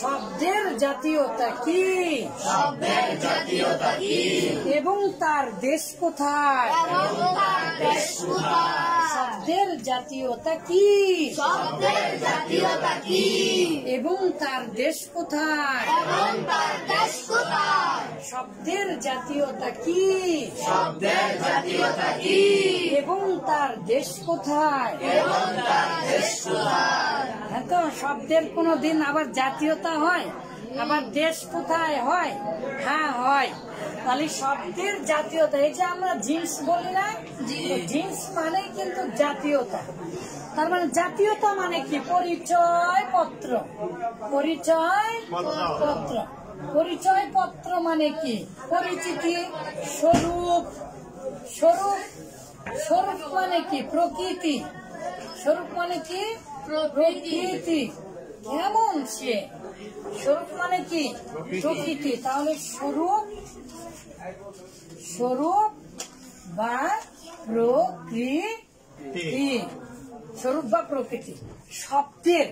শব্দের জাতীয়তা কি? শব্দের জাতীয়তা কি? এবং তার দেশ কোথায়? এবং তার দেশ কোথায়? শব্দের জাতীয়তা কি? শব্দের জাতীয়তা কি? এবং তার দেশ কোথায়? এবং তার দেশ কোথায়? শব্দের জাতীয়তা কি? শব্দের জাতীয়তা কি? এবং তার দেশ কোথায়? এবং তার দেশ কোথায়? হ্যাঁ, তো শব্দের কোনো দিন আবার জাতীয়তা হয়, আবার দেশ কোথায় হয়? হ্যাঁ হয়। তাহলে শব্দের জাতীয়তা, এই যে আমরা জিন্স বলি না, জিন্স মানে কিন্তু জাতীয়তা। তার মানে জাতীয়তা মানে কি? পরিচয় পত্র। পরিচয় পত্র। পরিচয় পত্র মানে কি? পরিচিতি, স্বরূপ। স্বরূপ, স্বরূপ মানে কি? প্রকৃতি। স্বরূপ মানে কি? প্রকৃতি। কেমন সে? স্বরূপ মানে কি? প্রকৃতি। তাহলে স্বরূপ, স্বরূপ বা প্রকৃতি। স্বরূপ বা প্রকৃতি। শব্দের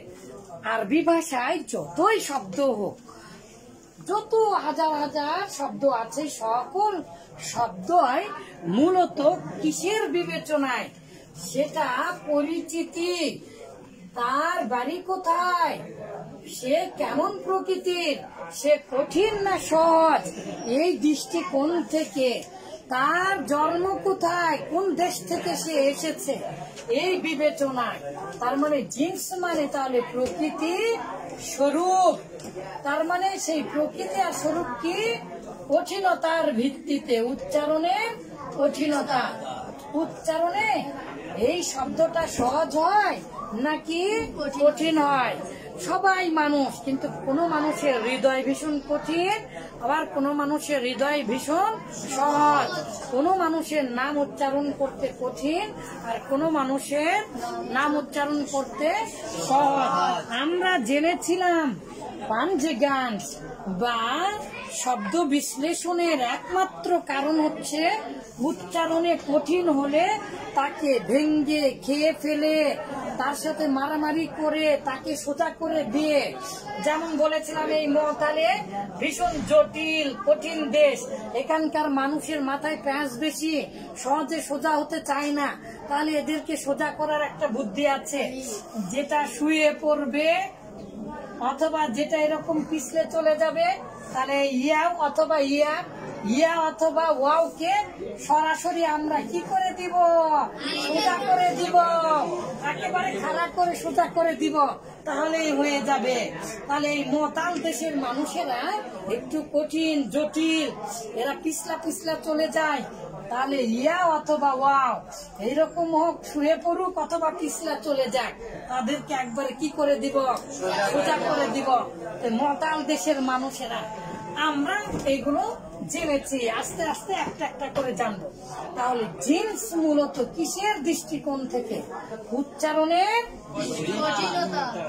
আরবি ভাষায় যতই শব্দ হোক, যত হাজার হাজার শব্দ আছে, সকল শব্দই মূলত কিসের বিবেচনায়? সেটা পরিচিতি। তার বাড়ি কোথায়? সে কেমন প্রকৃতির? সে কঠিন না সহজ? এই দৃষ্টিকোণ থেকে। তার জন্ম কোথায়? কোন দেশ থেকে সে এসেছে? এই বিবেচনায়। তার মানে জিন্স মানে তাহলে প্রকৃতি, স্বরূপ। তার মানে সেই প্রকৃতি আর স্বরূপ কি? কঠিনতার ভিত্তিতে। উচ্চারণে কঠিনতা। উচ্চারণে এই শব্দটা সহজ হয় নাকি কঠিন হয়? সবাই মানুষ, কিন্তু কোন মানুষের হৃদয় ভীষণ কঠিন, আবার কোন মানুষের হৃদয় ভীষণ সহজ। কোন মানুষের নাম উচ্চারণ করতে কঠিন, আর কোন মানুষের নাম উচ্চারণ করতে সহজ। আমরা জেনেছিলাম পাঞ্জেগান্স বা শব্দ বিশ্লেষণের একমাত্র কারণ হচ্ছে উচ্চারণে কঠিন হলে তাকে ভেঙ্গে খেয়ে ফেলে, তার সাথে মারামারি করে, তাকে সোজা করে দিয়ে। যেমন বলেছিলাম, এই মহতালে ভীষণ জটিল কঠিন দেশ, এখানকার মানুষের মাথায় প্যাঁচ বেশি, সহজে সোজা হতে চায় না। তাহলে এদেরকে সোজা করার একটা বুদ্ধি আছে, যেটা শুয়ে পড়বে অথবা যেটা এরকম পিছলে চলে যাবে, তাহলে ইয়া অথবা ইয়া অথবা ওয়াও কে সরাসরি আমরা কি করে দিব? সোজা করে দিব। একেবারে খাড়া করে সোজা করে দিব, তাহলেই হয়ে যাবে। তাহলে এই মোতাল দেশের মানুষেরা একটু কঠিন জটিল, এরা পিছলা পিছলা চলে যায়। তাহলে ইয়া অথবা ওয়াও এইরকম হোক, শুয়ে পড়ুক অথবা পিছলা চলে যায়, তাদেরকে একবারে কি করে দিব? সোজা করে দিব। মোতাল দেশের মানুষেরা। আমরা এইগুলো জেনেছি, আস্তে আস্তে একটা একটা করে জানবো। তাহলে জিন্স মূলত কিসের দৃষ্টিকোণ থেকে? উচ্চারণের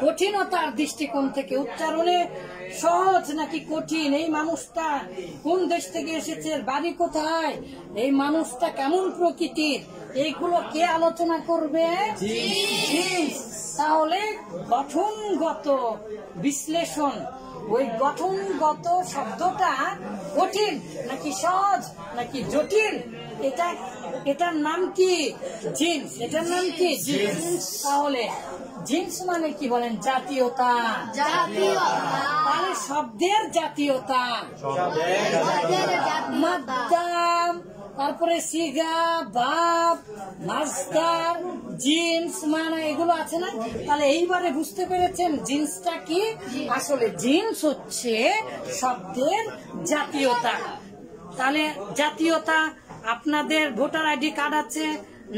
কঠিনতার দৃষ্টিকোণ থেকে। উচ্চারণে সহজ নাকি কঠিন? এই মানুষটা কোন দেশ থেকে এসেছে? বাড়ি কোথায়? এই মানুষটা কেমন প্রকৃতির? এইগুলো কে আলোচনা করবে? জিন্স। তাহলে গঠনগত বিশ্লেষণ, ওই গঠনগত শব্দটা কঠিন নাকি সহজ নাকি জটিল, এটার নাম কি? জিন্স। এটার নাম কি? জিন্স। তাহলে জিন্স মানে কি বলেন? জাতীয়তা। তাহলে শব্দের জাতীয়তা, মাধ্যম, তারপরে সিগা, বাপ, মাস্টার, জিন্স মানে এগুলো আছে না? তাহলে এইবারে বুঝতে পেরেছেন জিন্সটা কি? আসলে জিন্স হচ্ছে শব্দের জাতীয়তা। তাহলে জাতীয়তা, আপনাদের ভোটার আইডি কার্ড আছে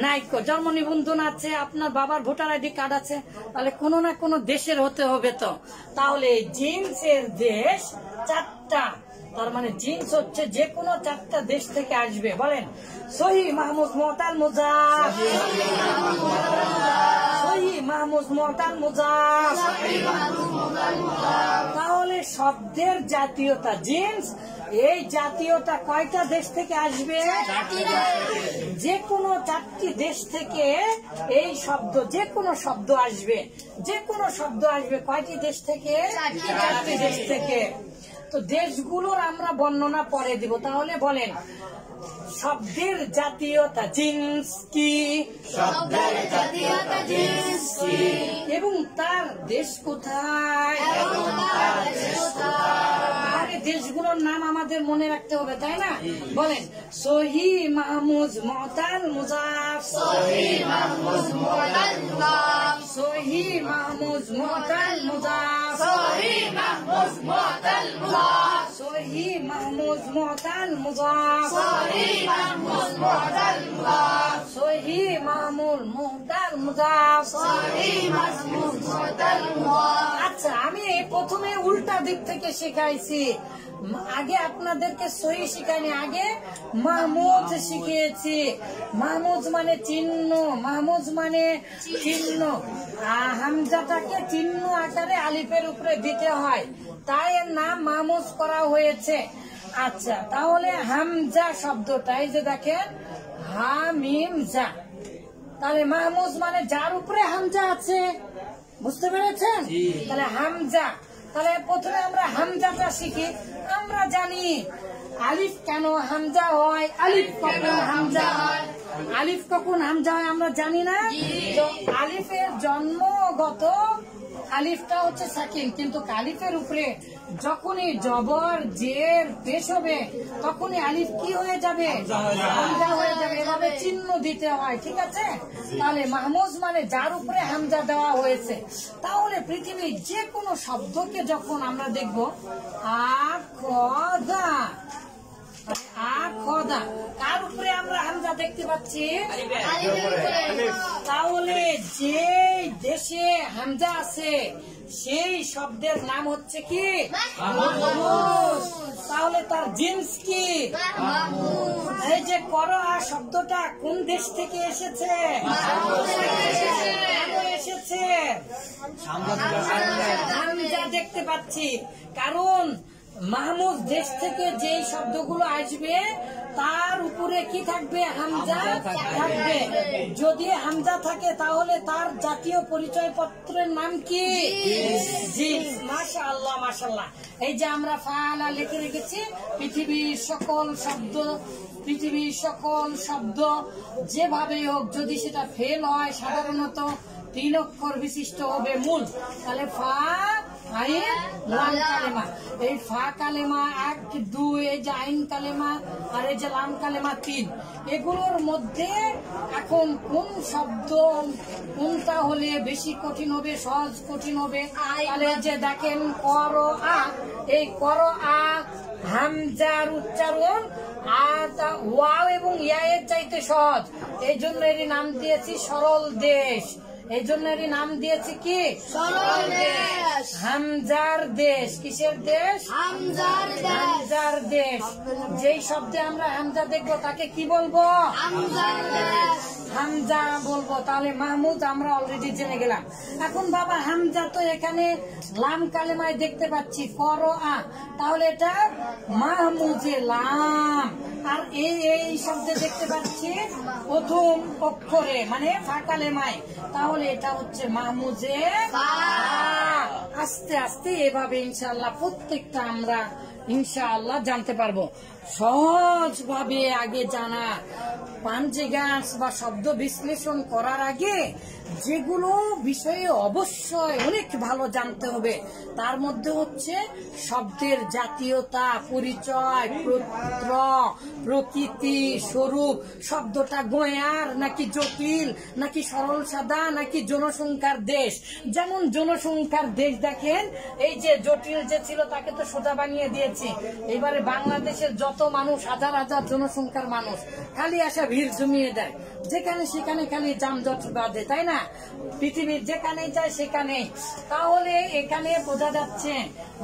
নাই? জন্ম নিবন্ধন আছে, আপনার বাবার ভোটার আইডি কার্ড আছে, তাহলে কোনো না কোনো দেশের হতে হবে তো। তাহলে জিন্সের দেশ চারটা। তার মানে জিন্স হচ্ছে যে কোনো চারটা দেশ থেকে আসবে। বলেন সহি মাহমুদ মোহতাল মুজাফ, সহি মাহমুদ মোহতাল মুজাফ। তাহলে শব্দের জাতীয়তা জিন্স, এই জাতীয়তা কয়টা দেশ থেকে আসবে? যে কোনো 4টি দেশ থেকে এই শব্দ, যে কোনো শব্দ আসবে, যে কোনো শব্দ আসবে কয়টি দেশ থেকে? 4টি দেশ থেকে। তো দেশগুলোর আমরা বর্ণনা পরে দিব। তাহলে বলেন শব্দের জাতীয়তা জিন্স কি? শব্দের জাতীয়তা জিন্স কি? এবং তার দেশ কোথায়? এবং তার দেশ কোথায়? আগে দেশগুলোর নাম আমাদের মনে রাখতে হবে, তাই না? বলেন সহি, মাহমুদ, মুতাল, মুজাফ। সহি, মাহমুদ, মুতাল, মুজাফ। সহি, মাহমুদ, মুতাল, মুজাফ। সহি, মাহমুদ, মুতাল, মুজাফ। সহি, মাহমুদ, মুতাল, মুজাফ। সহি, মাহমুদ, মুতাল, মুজাফ। সহি, মাহমুদ, মুতাল, মুজাফ। সহি, মাহমুদ, মুতাল, মুজাফ। আচ্ছা, আমি প্রথমে উল্টা দিক থেকে শিখাইছি। আগে আপনাদেরকে সহি শিখাইনি, আগে মাহমুদ শিখিয়েছি। মাহমুদ মানে চিহ্ন, মাহমুদ মানে চিহ্ন। হামজাটাকে চিহ্ন আকারে আলিফের উপরে দিতে হয়, তাই এর নাম মাহমুদ করা হয়েছে। আচ্ছা, তাহলে হামজা শব্দটা এই যে দেখেন হামিম জা, তাহলে মাহমুদ মানে যার উপরে হামজা আছে, বুঝতে পেরেছেন? তাহলে হামজা, তাহলে প্রথমে আমরা হামজাটা শিখি। আমরা জানি আলিফ কেন হামজা হয়, আলিফ কখন হামজা হয়, আলিফ কখন হামজা হয় আমরা জানি না। তো আলিফের জন্মগত আলিফটা হচ্ছে সাকিন, কিন্তু আলিফের উপরে যখনই জবর জের পেশ হবে তখনই আলিফ কি হয়ে যাবে? হামজা হয়ে যাবে। এভাবে চিহ্ন দিতে হয়, ঠিক আছে? তাহলে মাহমুদ মানে যার উপরে হামজা দেওয়া হয়েছে। তাহলে পৃথিবীর যে কোনো শব্দকে যখন আমরা দেখব আখদা, আখদা, কার উপরে আমরা হামজা দেখতে পাচ্ছি? তাহলে যে দেশে হামজা আছে সেই শব্দের নাম হচ্ছে কি? মাহমুদ। তাহলে তার জিন্স কি? মাহমুদ। এই যে করো শব্দটা কোন দেশ থেকে এসেছে? এসেছে হামজা দেখতে পাচ্ছি, কারণ মাহমুদ দেশ থেকে যেই শব্দগুলো আসবে তার উপরে কি থাকবে? হামজা থাকবে। যদি হামজা থাকে তাহলে তার জাতীয় পরিচয় পত্রের নাম কি? জিন্স। মাশাআল্লাহ, মাশাআল্লাহ। এই যে আমরা ফাআলা লিখে রেখেছি, পৃথিবীর সকল শব্দ, পৃথিবীর সকল শব্দ যেভাবে হোক যদি সেটা ফেল হয় সাধারণত 3 অক্ষর বিশিষ্ট হবে মূল। তাহলে ফা আইন লাম কালেমা, এই ফা কালেমা 1 2, এই যে আইন কালেমা আর এই যে লাম কালেমা 3, এগুলোর মধ্যে এখন কোন শব্দ কোনটা হলে বেশি কঠিন হবে, সহজ কঠিন হবে? তাহলে যে দেখেন করো আ, এই করো আ হামজার উচ্চারণ ওয়াও এবং ইয়া এর চাইতে সহজ, এই জন্য এর নাম দিয়েছি সরল দেশ। এই জন্য এর নাম দিয়েছি কি? সরল দেশ। হামজার দেশ। কিসের দেশ? হামজার দেশ। হামজার দেশ। যেই শব্দে আমরা হামজা দেখবো তাকে কি বলবো? হামজার দেশ। হামজা বলবো। তাহলে মাহমুদ আমরা অলরেডি জেনে গেলাম। এখন বাবা হামজা তো এখানে লাম কালেমায় দেখতে পাচ্ছি করো আ, তাহলে এটা মাহমুজে লাম। আর এই শব্দে দেখতে পাচ্ছি প্রথম অক্ষরে মানে ফা কালেমায়, তাহলে এটা হচ্ছে মাহমুজে ফা। আস্তে আস্তে এভাবে ইনশাআল্লাহ প্রত্যেকটা আমরা ইনশাআল্লাহ জানতে পারবো। সহজ ভাবে আগে জানা, পাঞ্জিগাস বা শব্দ বিশ্লেষণ করার আগে যেগুলো বিষয়ে অবশ্যই অনেক ভালো জানতে হবে, তার মধ্যে হচ্ছে শব্দের জাতীয়তা, পরিচয়, প্রত্র, প্রকৃতি, স্বরূপ, শব্দটা গয়ার নাকি জটিল নাকি সরল সাদা নাকি জনসংখ্যার দেশ। যেমন জনসংখ্যার দেশ দেখেন, এই যে জটিল যে ছিল তাকে তো সোজা বানিয়ে দিয়েছি। এবারে বাংলাদেশের যত মানুষ, হাজার হাজার জনসংখ্যার মানুষ, খালি আসা ভিড় জমিয়ে দেয়, যেখানে সেখানে খালি যানজট বাঁধে, তাই না? পৃথিবীর যেখানে যায় সেখানে। তাহলে এখানে বোঝা যাচ্ছে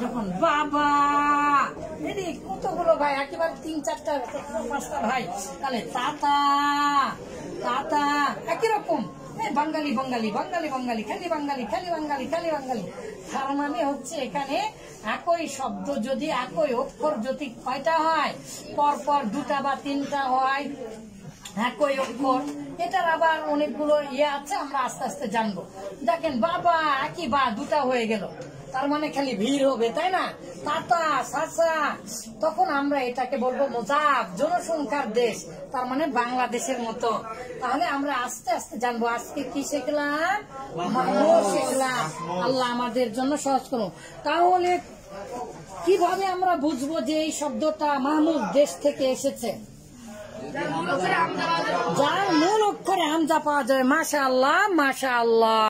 যখন বাবা এটি কতগুলো ভাই, একেবারে 3 4টা 5টা ভাই, তাহলে তাতা তাতা একই রকম, বাঙালি বাঙালি বাঙালি বাঙালি, খালি বাঙালি খালি বাঙালি খালি বাঙালি, তার মানে হচ্ছে এখানে একই শব্দ যদি একই অক্ষর যদি কয়টা হয়, পরপর দুটা বা তিনটা হয় একই অক্ষর, এটার আবার অনেকগুলো আছে, আমরা আস্তে আস্তে জানবো। দেখেন বাবা একই বা দুটা হয়ে গেল, তার মানে খালি ভিড় হবে, তাই না? তাতা সাসা, তখন আমরা এটাকে বলবো মোজাব, জনসংখ্যার দেশ, তার মানে বাংলাদেশের মতো। তাহলে আমরা আস্তে আস্তে জানবো। আজকে কি শিখলাম? মাহমুদ শিখলাম। আল্লাহ আমাদের জন্য সহজ করুন। তাহলে কিভাবে আমরা বুঝবো যে এই শব্দটা মাহমুদ দেশ থেকে এসেছে? যার মূল অক্ষরে হামজা পাওয়া যায়। মাশাআল্লাহ, মাশাআল্লাহ।